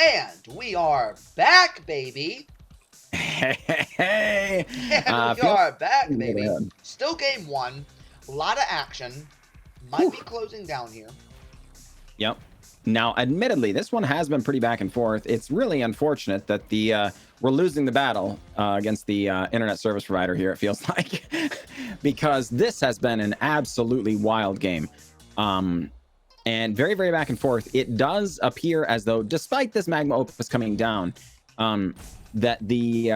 And we are back, baby. Hey, And we are back, baby. Still game one. A lot of action. Might be closing down here. Yep. Now, admittedly, this one has been pretty back and forth. It's really unfortunate that we're losing the battle against the internet service provider here, it feels like, because this has been an absolutely wild game. And very, very back and forth. It does appear as though, despite this Magma Opus coming down, that the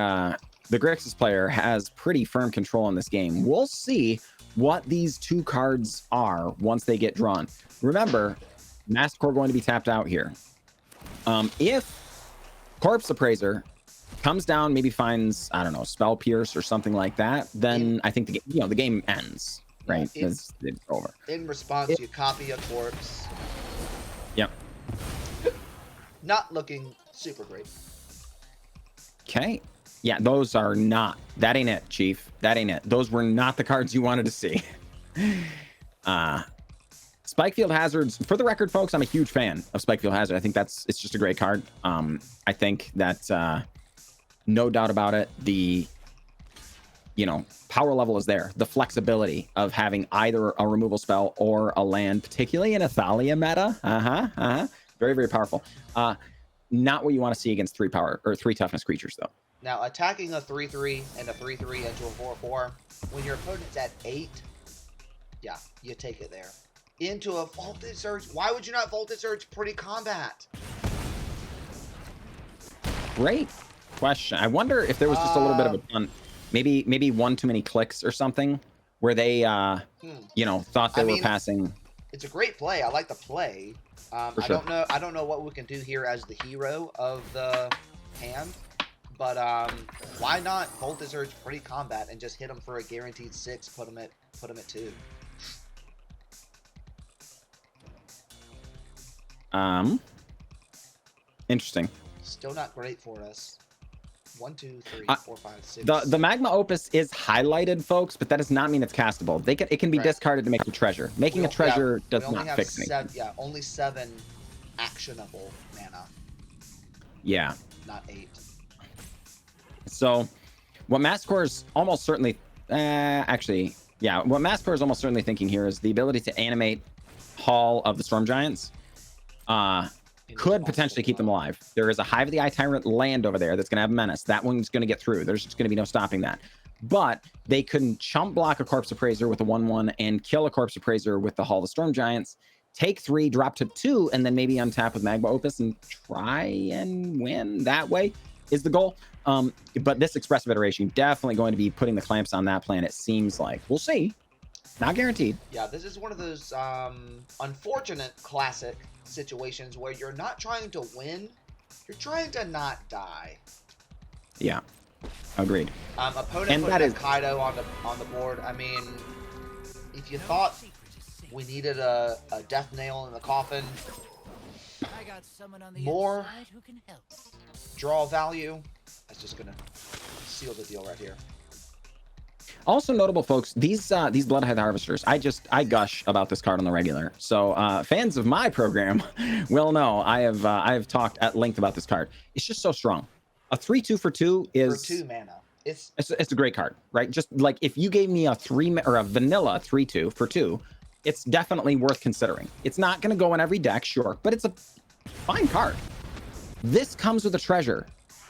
Grixis player has pretty firm control in this game. We'll see what these two cards are once they get drawn. Remember, Mastikor going to be tapped out here. If Corpse Appraiser comes down, maybe finds, I don't know, Spell Pierce or something like that, then I think the game ends, right? It's over. In response, you copy a corpse. Yep. Not looking super great. Okay. Yeah, those are not. That ain't it, Chief. That ain't it. Those were not the cards you wanted to see. Spikefield Hazards, for the record, folks, I'm a huge fan of Spikefield Hazard. I think it's just a great card. I think that no doubt about it, the power level is there. The flexibility of having either a removal spell or a land, particularly in a Thalia meta. Very, very powerful. Not what you want to see against 3 power or 3 toughness creatures, though. Now, attacking a 3/3 and a 3/3 into a 4/4, when your opponent's at 8, yeah, you take it there. Into a Voltage Surge. Why would you not Voltage Surge pre-combat? Great question. I wonder if there was just a little bit of a punt. Maybe one too many clicks or something where they, thought they were passing. It's a great play. I like the play. For sure. I don't know what we can do here as the hero of the hand, but why not Voltage Surge pre-combat and just hit him for a guaranteed 6? Put him at 2. Interesting. Still not great for us. 1, 2, 3, 4, 5, 6. The Magma Opus is highlighted, folks, but that does not mean it's castable. It can be discarded to make a treasure. Making a treasure does not fix anything. Only 7 actionable mana. Yeah. Not 8. So, what Mastikor is almost certainly, what Mastikor is almost certainly thinking here is the ability to animate Hall of the Storm Giants. Could potentially keep them alive. There is a Hive of the Eye Tyrant land over there that's going to have Menace. That one's going to get through. There's just going to be no stopping that. But they can chump block a Corpse Appraiser with a 1/1 and kill a Corpse Appraiser with the Hall of the Storm Giants. Take 3, drop to 2, and then maybe untap with Magma Opus and try and win that way is the goal. But this Expressive Iteration definitely going to be putting the clamps on that plan, it seems like. We'll see. Not guaranteed. Yeah, this is one of those unfortunate classic situations where you're not trying to win, you're trying to not die. Yeah, agreed. Opponent put a Kaido on the board. I mean, if you thought we needed a death nail in the coffin, more draw value, that's just gonna seal the deal right here. Also notable, folks, these Bloodhide Harvesters, I gush about this card on the regular. So fans of my program will know I have talked at length about this card. It's just so strong. A 3/2 for 2 is for 2 mana. It's a great card, right? Just like if you gave me a vanilla 3/2 for 2, it's definitely worth considering. It's not going to go in every deck, sure, but it's a fine card. This comes with a treasure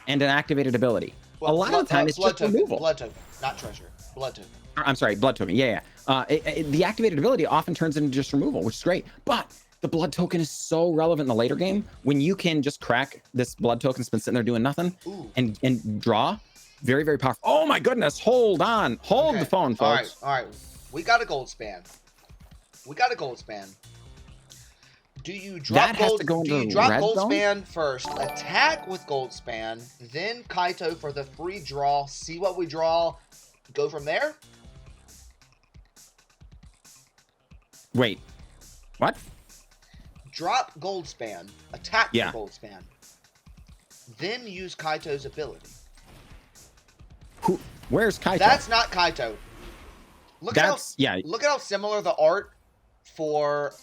and an activated ability. Well, a lot of the time, it's just removal. Blood token, not treasure. Blood token. I'm sorry, blood token. Yeah. The activated ability often turns into just removal, which is great. But the blood token is so relevant in the later game when you can just crack this blood token that's been sitting there doing nothing and draw. Very, very powerful. Oh my goodness! Hold on, hold the phone, folks. All right. We got a gold span. Do you drop gold span first, attack with gold span, then Kaito for the free draw, see what we draw, go from there? Wait, what? Drop gold span, attack with gold span, then use Kaito's ability. Where's Kaito? That's not Kaito. Look at how similar the art for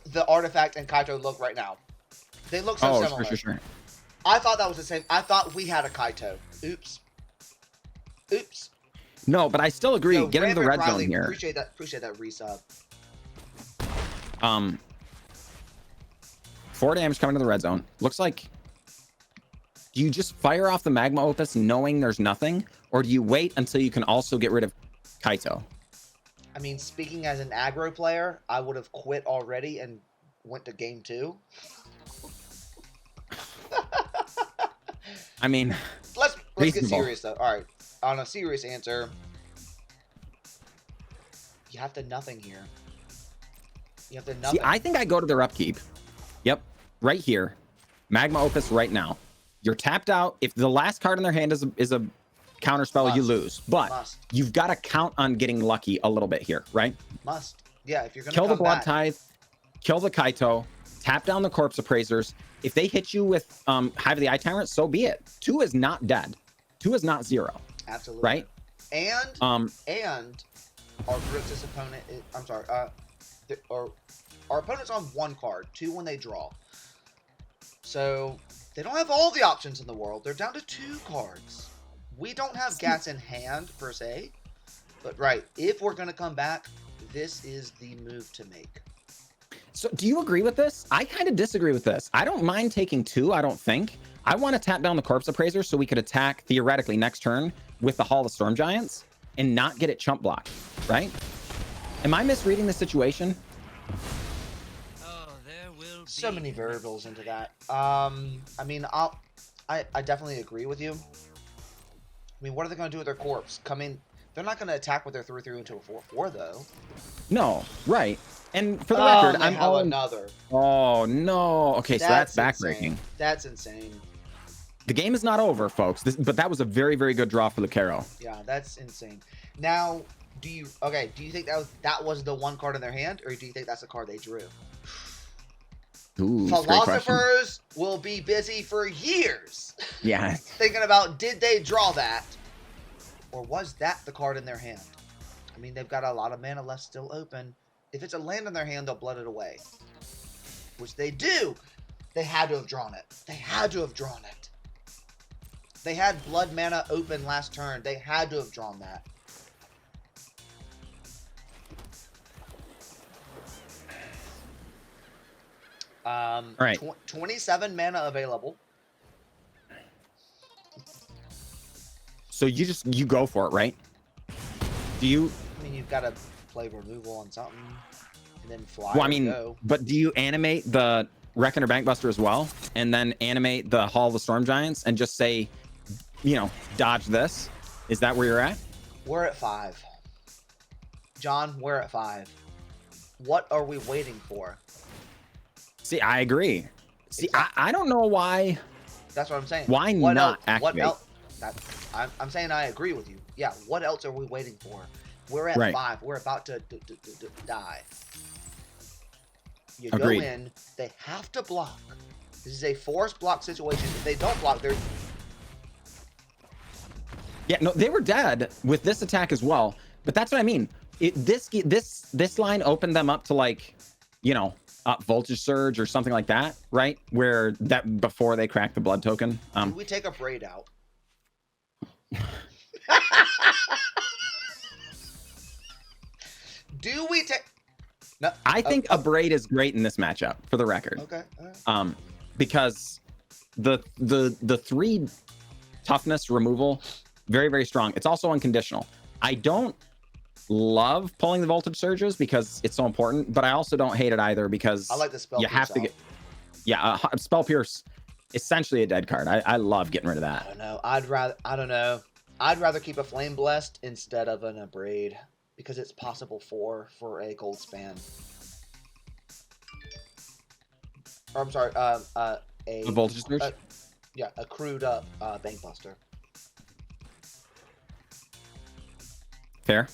the artifact and Kaito look right now. They look so similar. Sure. I thought that was the same. I thought we had a Kaito. Oops. No, but I still agree. Yo, Get into the red Riley, zone here. Appreciate that resub. 4 damage coming to the red zone. Looks like. Do you just fire off the magma opus knowing there's nothing, or do you wait until you can also get rid of Kaito? I mean, speaking as an aggro player, I would have quit already and went to game 2. I mean, let's get serious though. All right, on a serious answer, you have to nothing here. You have to nothing. See, I think I go to their upkeep. Yep, right here, magma opus right now. You're tapped out. If the last card in their hand is a counter spell, you lose. But you've got to count on getting lucky a little bit here, right? Yeah, if you're gonna kill the blood tithe, kill the Kaito, tap down the corpse appraisers. If they hit you with Hive of the Eye Tyrant, so be it. 2 is not dead. 2 is not 0. Absolutely. Right? And our Grixis opponent is, I'm sorry, our opponent's on 1 card, 2 when they draw. So they don't have all the options in the world. They're down to 2 cards. We don't have gas in hand per se, but right, if we're gonna come back, this is the move to make. So do you agree with this? I kind of disagree with this. I don't mind taking 2, I don't think. I want to tap down the Corpse Appraiser so we could attack, theoretically, next turn with the Hall of Storm Giants and not get it chump blocked, right? Am I misreading the situation? Oh, there will be so many variables into that. I mean, I definitely agree with you. I mean, what are they going to do with their corpse? They're not going to attack with their 3/3 into a 4/4 though. No, right. And for the record, I'm all another. Oh no. Okay, so that's backbreaking. That's insane. The game is not over, folks. But that was a very, very good draw for Lucero. Yeah, that's insane. Now, do you think that was the 1 card in their hand, or do you think that's the card they drew? Ooh, philosophers will be busy for years. Yeah. Thinking about, did they draw that, or was that the card in their hand? I mean, they've got a lot of mana left still open. If it's a land in their hand, they'll blood it away, which they do. They had to have drawn it. They had to have drawn it. They had blood mana open last turn. They had to have drawn that. All right. 27 mana available. So you go for it, right? Do you? I mean, you've got to play removal on something and then fly. Well, I mean, go. but do you animate the Reckoner Bankbuster as well, and then animate the Hall of the Storm Giants and just say, dodge this? Is that where you're at? We're at 5. John, we're at 5. What are we waiting for? See, I agree. See, I don't know why. That's what I'm saying. Why not activate? What else? I'm saying I agree with you. Yeah, what else are we waiting for? We're at 5. We're about to die. You Agreed. go in. They have to block. This is a forced block situation. If they don't block, they're... Yeah, no, they were dead with this attack as well. But that's what I mean. This line opened them up to, like, Voltage Surge or something like that, right? Where that before they cracked the blood token. Do we take a braid out? Do we take? No. I think a braid is great in this matchup, for the record. Okay. All right. Because the 3 toughness removal, very, very strong. It's also unconditional. I don't love pulling the voltage surges because it's so important, but I also don't hate it either because I like the spell. You have to get, spell pierce, essentially a dead card. I love getting rid of that. I don't know. I don't know. I'd rather keep a flame blessed instead of an abrade because it's possible for a gold span. Or I'm sorry, a voltage surge. Yeah, a crewed up bankbuster. Fair.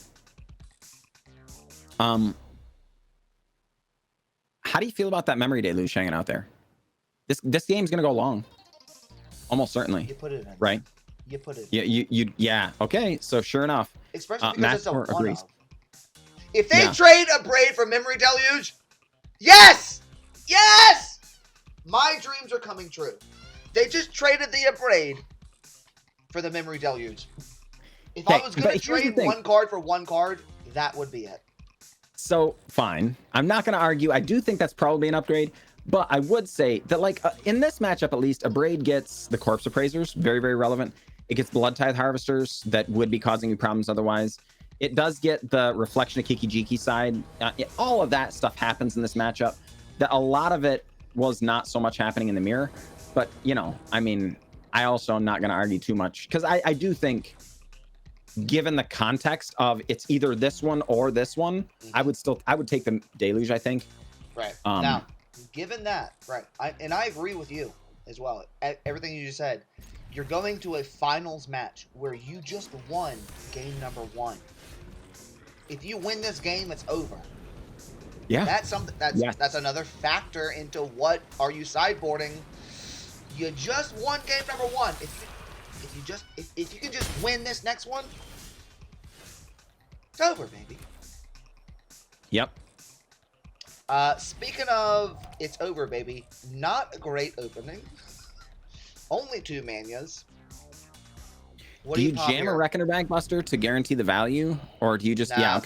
How do you feel about that memory deluge hanging out there? This game's gonna go long, almost certainly. You put it in, right? You put it. Yeah. Okay, so sure enough, especially because it's a Mastikor agrees. one-off. If they trade a braid for memory deluge, yes. My dreams are coming true. They just traded the Abrade for the Memory Deluge. If I was going to trade one card for one card, that would be it. So, fine. I'm not going to argue. I do think that's probably an upgrade. But I would say that, like, in this matchup, at least, Abrade gets the Corpse Appraisers. Very, very relevant. It gets Blood Tithe Harvesters that would be causing you problems otherwise. It does get the Reflection of Kiki-Jiki side. All of that stuff happens in this matchup. A lot of it was not so much happening in the mirror. But, you know, I mean, I also am not going to argue too much. Because I do think, given the context of it's either this one or this one, I would take the Deluge, I think. Right. Now, given that, right, and I agree with you as well. Everything you just said, you're going to a finals match where you just won game number 1. If you win this game, it's over. Yeah. That's something. That's another factor into what are you sideboarding. You just won game number 1. If you can just win this next one, it's over, baby. Yep. Speaking of it's over, baby, not a great opening. Only 2 Manias. What do you pop jam here? a Reckoner Bagbuster to guarantee the value? Or do you just, Nah.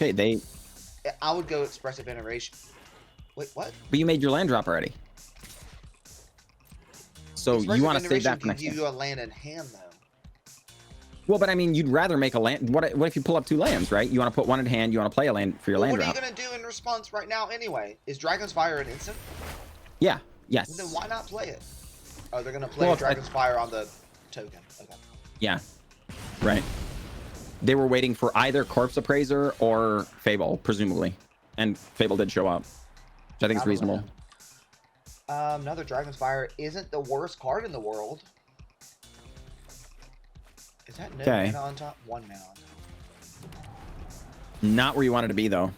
I would go Expressive Iteration. Wait, what? But you made your land drop already. So you want to save that for next time. time. Give you a land in hand, though. Well, but I mean, you'd rather make a land. What if you pull up 2 lands, right? You want to put 1 in hand. You want to play a land for your land drop. What are you going to do in response right now anyway? Is Dragon's Fire an instant? Yeah. Yes. Then why not play it? Oh, they're going to play Dragon's Fire on the token. Okay. Yeah. Right. They were waiting for either Corpse Appraiser or Fable, presumably. And Fable did show up, which I think is reasonable. Another Dragon's Fire isn't the worst card in the world. Is that no mana on top? 1 mana on top. Not where you wanted to be, though.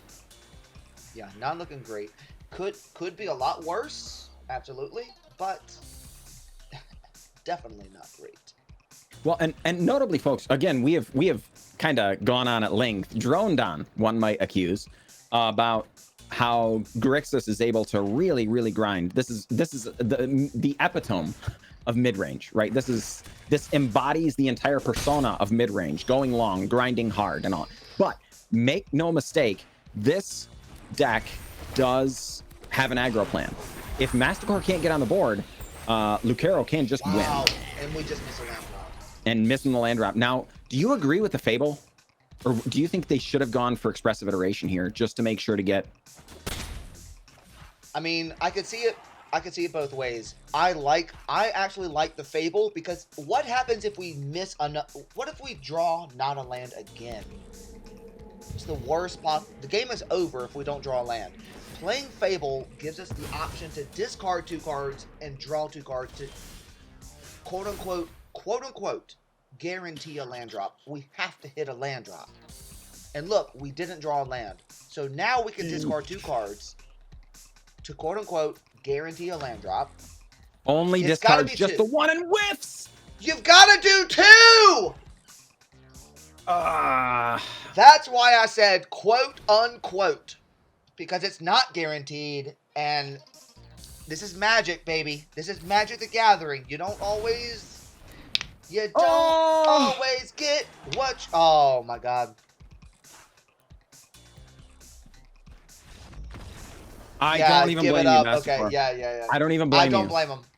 Yeah, not looking great. Could be a lot worse, absolutely, but definitely not great. Well, and notably, folks, again, we have kind of gone on at length, droned on, one might accuse, about how Grixis is able to really, really grind. This is the epitome of mid-range, right? This embodies the entire persona of mid-range, going long, grinding hard, and all. But make no mistake, this deck does have an aggro plan. If Mastikor can't get on the board, Lucero can just win. And we just missed a land drop. And missing the land drop. Now, do you agree with the Fable? Or do you think they should have gone for Expressive Iteration here just to make sure to get... I mean, I could see it both ways. I actually like the Fable because what happens if we miss what if we draw not a land again? It's the worst the game is over if we don't draw a land. Playing Fable gives us the option to discard 2 cards and draw 2 cards to quote unquote guarantee a land drop. We have to hit a land drop. And look, we didn't draw a land. So now we can discard 2 cards to quote unquote guarantee a land drop. Only discards just 2. the 1 and whiffs. You've got to do 2. That's why I said quote unquote, because it's not guaranteed, and this is Magic, baby. This is Magic the Gathering. You don't always get what. Oh my God. I don't even blame you, Mastikor. Okay, yeah. I don't even blame you.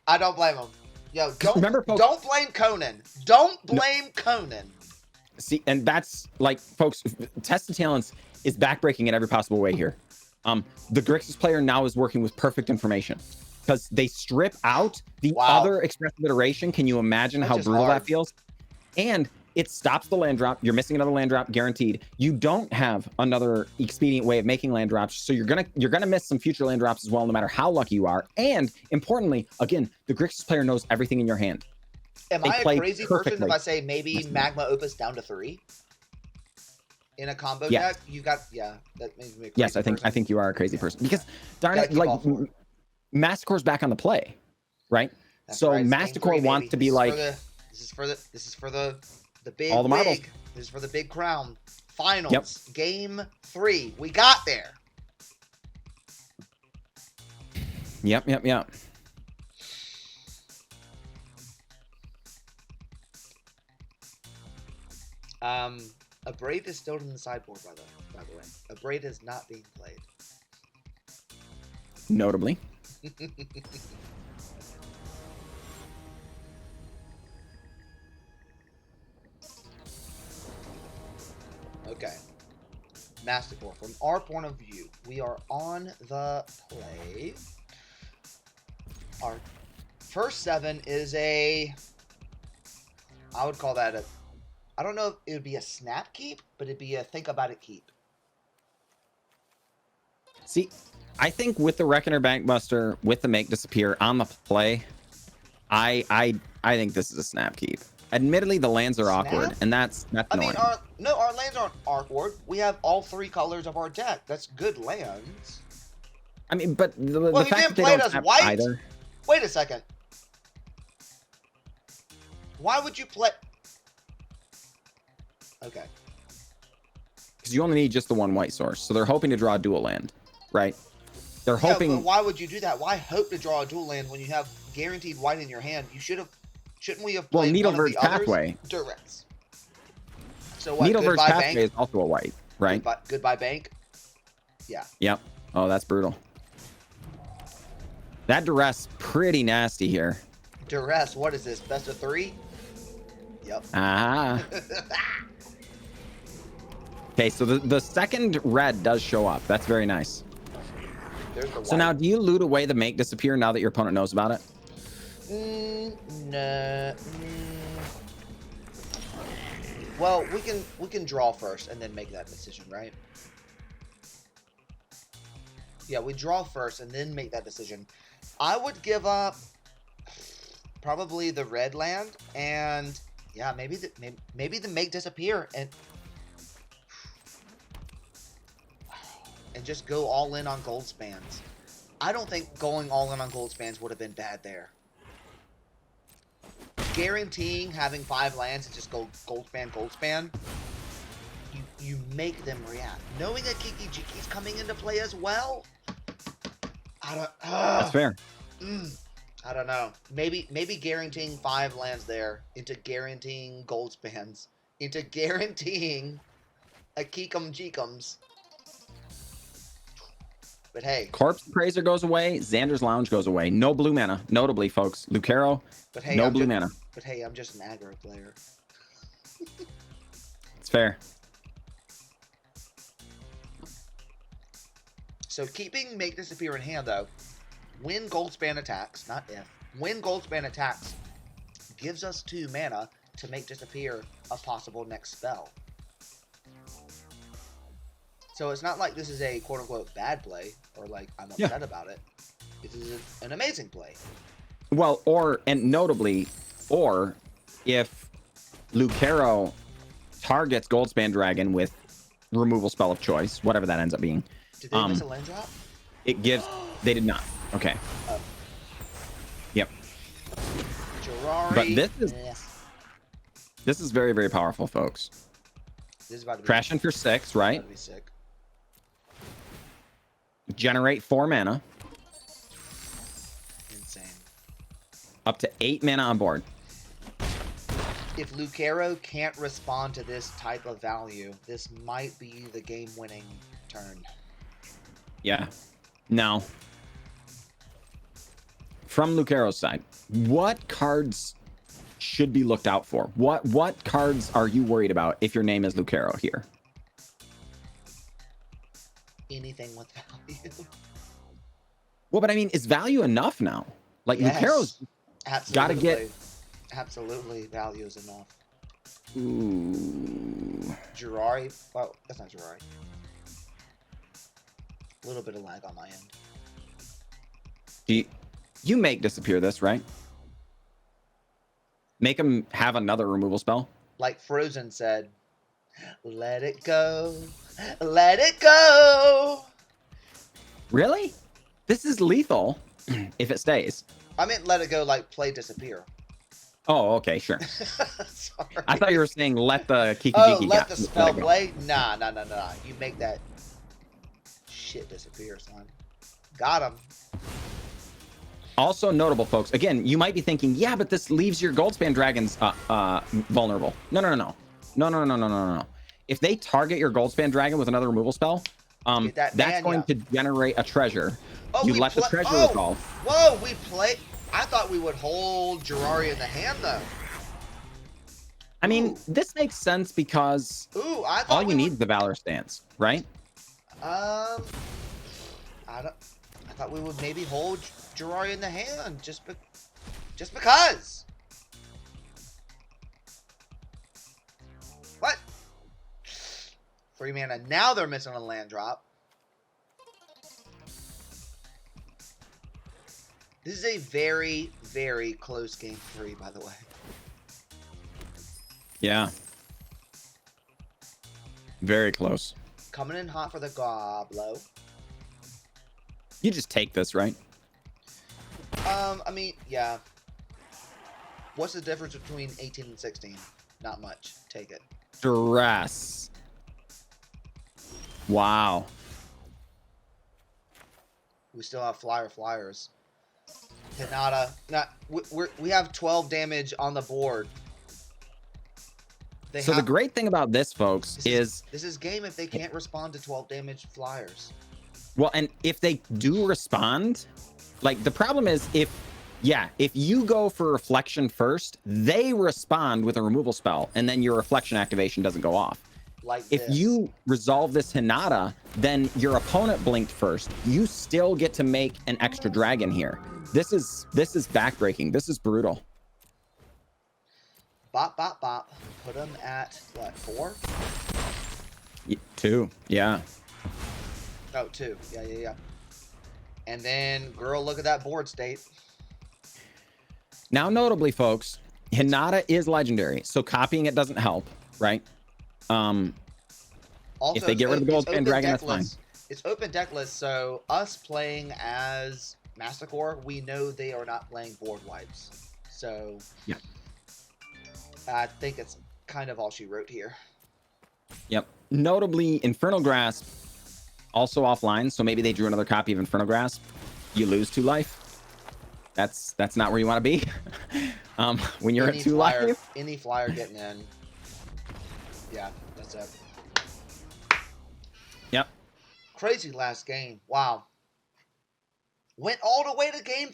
I don't blame him. Yo, Remember, don't blame Conan. Don't blame Conan. See, and that's like, folks, Tested Talents is backbreaking in every possible way here. The Grixis player now is working with perfect information because they strip out the other Expressive Iteration. Can you imagine how brutal that feels? And it stops the land drop. You're missing another land drop, guaranteed. You don't have another expedient way of making land drops, so you're gonna miss some future land drops as well, no matter how lucky you are. And importantly, again, the Grixis player knows everything in your hand. Am I a crazy person if I say maybe Magma Opus down to 3 in a combo deck? You got that makes me a crazy person. I think you are a crazy person because darn it, like Mastikor's back on the play, right? That's so right. Mastikor wants to be like this is for the big all the marbles. This is for the big crown. Finals, game 3. We got there. Yep. A braid is still in the sideboard, by the way. A braid is not being played. Notably. Okay. Mastikor, from our point of view, we are on the play. Our first 7 is I would call that I don't know if it would be a snap keep, but it'd be a think about it keep. See, I think with the Reckoner Bankbuster, with the Make Disappear on the play, I think this is a snap keep. Admittedly, the lands are awkward, and that's annoying. I mean, our lands aren't awkward. We have all 3 colors of our deck. That's good lands. I mean, but the Well, fact that they play it don't as have white? either. Wait a second. Why would you play? Okay. Because you only need just the 1 white source, so they're hoping to draw a dual land, right? They're hoping. But why would you do that? Why hope to draw a dual land when you have guaranteed white in your hand? Shouldn't we have played Needle one of Verge the others? Pathway. Duress. So what? Needle Verge Goodbye Pathway bank? is also a white, right? Goodbye bank. Yeah. Yep. Oh, that's brutal. That Duress pretty nasty here. Duress. What is this? Best of 3? Yep. Ah. Okay, so the second red does show up. That's very nice. There's the white. So now, do you loot away the Make Disappear now that your opponent knows about it? No. Well, we can draw first and then make that decision, right? Yeah, we draw first and then make that decision. I would give up probably the red land and yeah, maybe the Make Disappear and just go all in on gold spans. I don't think going all in on gold spans would have been bad there. Guaranteeing having 5 lands and just go gold span, you make them react. Knowing that Kikijiki's coming into play as well, That's fair. I don't know. Maybe guaranteeing 5 lands there into guaranteeing gold spans into guaranteeing a Kikums Jikums. But hey, Corpse Praiser goes away. Xander's Lounge goes away. No blue mana, notably, folks. Lucero, but hey, no blue mana. But hey, I'm just an aggro player. It's fair. So keeping Make Disappear in hand, though, when Goldspan attacks, not if, when Goldspan attacks, gives us 2 mana to make disappear a possible next spell. So it's not like this is a quote-unquote bad play, or like I'm upset about it. This is an amazing play. Well, and notably, or if Lucero targets Goldspan Dragon with removal spell of choice, whatever that ends up being. Did they miss a land drop? It gives. They did not. Okay. Oh. Yep. Girari. But this is very, very powerful, folks. This is about to be Crashing for 6, right? About to be sick. Generate 4 mana. Insane. Up to 8 mana on board. If Lucero can't respond to this type of value, this might be the game-winning turn. Yeah. Now, from Lucero's side, what cards should be looked out for? What cards are you worried about if your name is Lucero here? Anything with value. Well, but I mean, is value enough now? Like, Yes. Lucero's gotta get... Absolutely, value is enough. Ooh. Girari. Well, that's not Girari. A little bit of lag on my end. You make disappear this, right? Make him have another removal spell. Like Frozen said, let it go. Let it go. Really? This is lethal if it stays. I meant let it go like play disappear. Oh, okay, sure. Sorry. I thought you were saying let the Kiki Oh, Jiki let the spell it go. play? Nah. You make that shit disappear, son. Got him. Also notable, folks. Again, you might be thinking, yeah, but this leaves your Goldspan Dragons vulnerable. No. No. If they target your Goldspan Dragon with another removal spell, Get that that's going Mania. to generate a treasure. Oh, You we let the play. treasure Oh, resolve. whoa, we play. I thought we would hold Jirari in the hand though. I mean, Ooh. this makes sense because Ooh, I all thought you we need would. is the Valor stance, right? I thought we would maybe hold Jirari in the hand just because. What? 3 mana. Now they're missing a land drop. This is a very, very close game 3, by the way. Yeah. Very close. Coming in hot for the Goblo. You just take this, right? I mean, yeah. What's the difference between 18 and 16? Not much. Take it. Stress. Wow. We still have flyers. Hinata. We have 12 damage on the board. So the great thing about this, folks, this is game if they can't respond to 12 damage flyers. Well, and if they do respond, like the problem is if you go for reflection first, they respond with a removal spell, and then your reflection activation doesn't go off. Like if this. you resolve this Hinata, then your opponent blinked first. You still get to make an extra dragon here. This is backbreaking. This is brutal. Bop, bop, bop. Put them at, what, 4? 2, yeah. Oh, 2. Yeah. And then, girl, look at that board state. Now, notably, folks, Hinata is legendary, so copying it doesn't help, right? Also, if they get rid of the Goldspan Dragon, that's fine. It's open deck list, so us playing as Mastikor, we know they are not playing board wipes. So, yeah. I think it's kind of all she wrote here. Yep. Notably, Infernal Grasp also offline, so maybe they drew another copy of Infernal Grasp. You lose 2 life. That's not where you want to be. When you're at 2 life. Any flyer getting in. Yeah, that's it. Yep. Crazy last game. Wow. Went all the way to game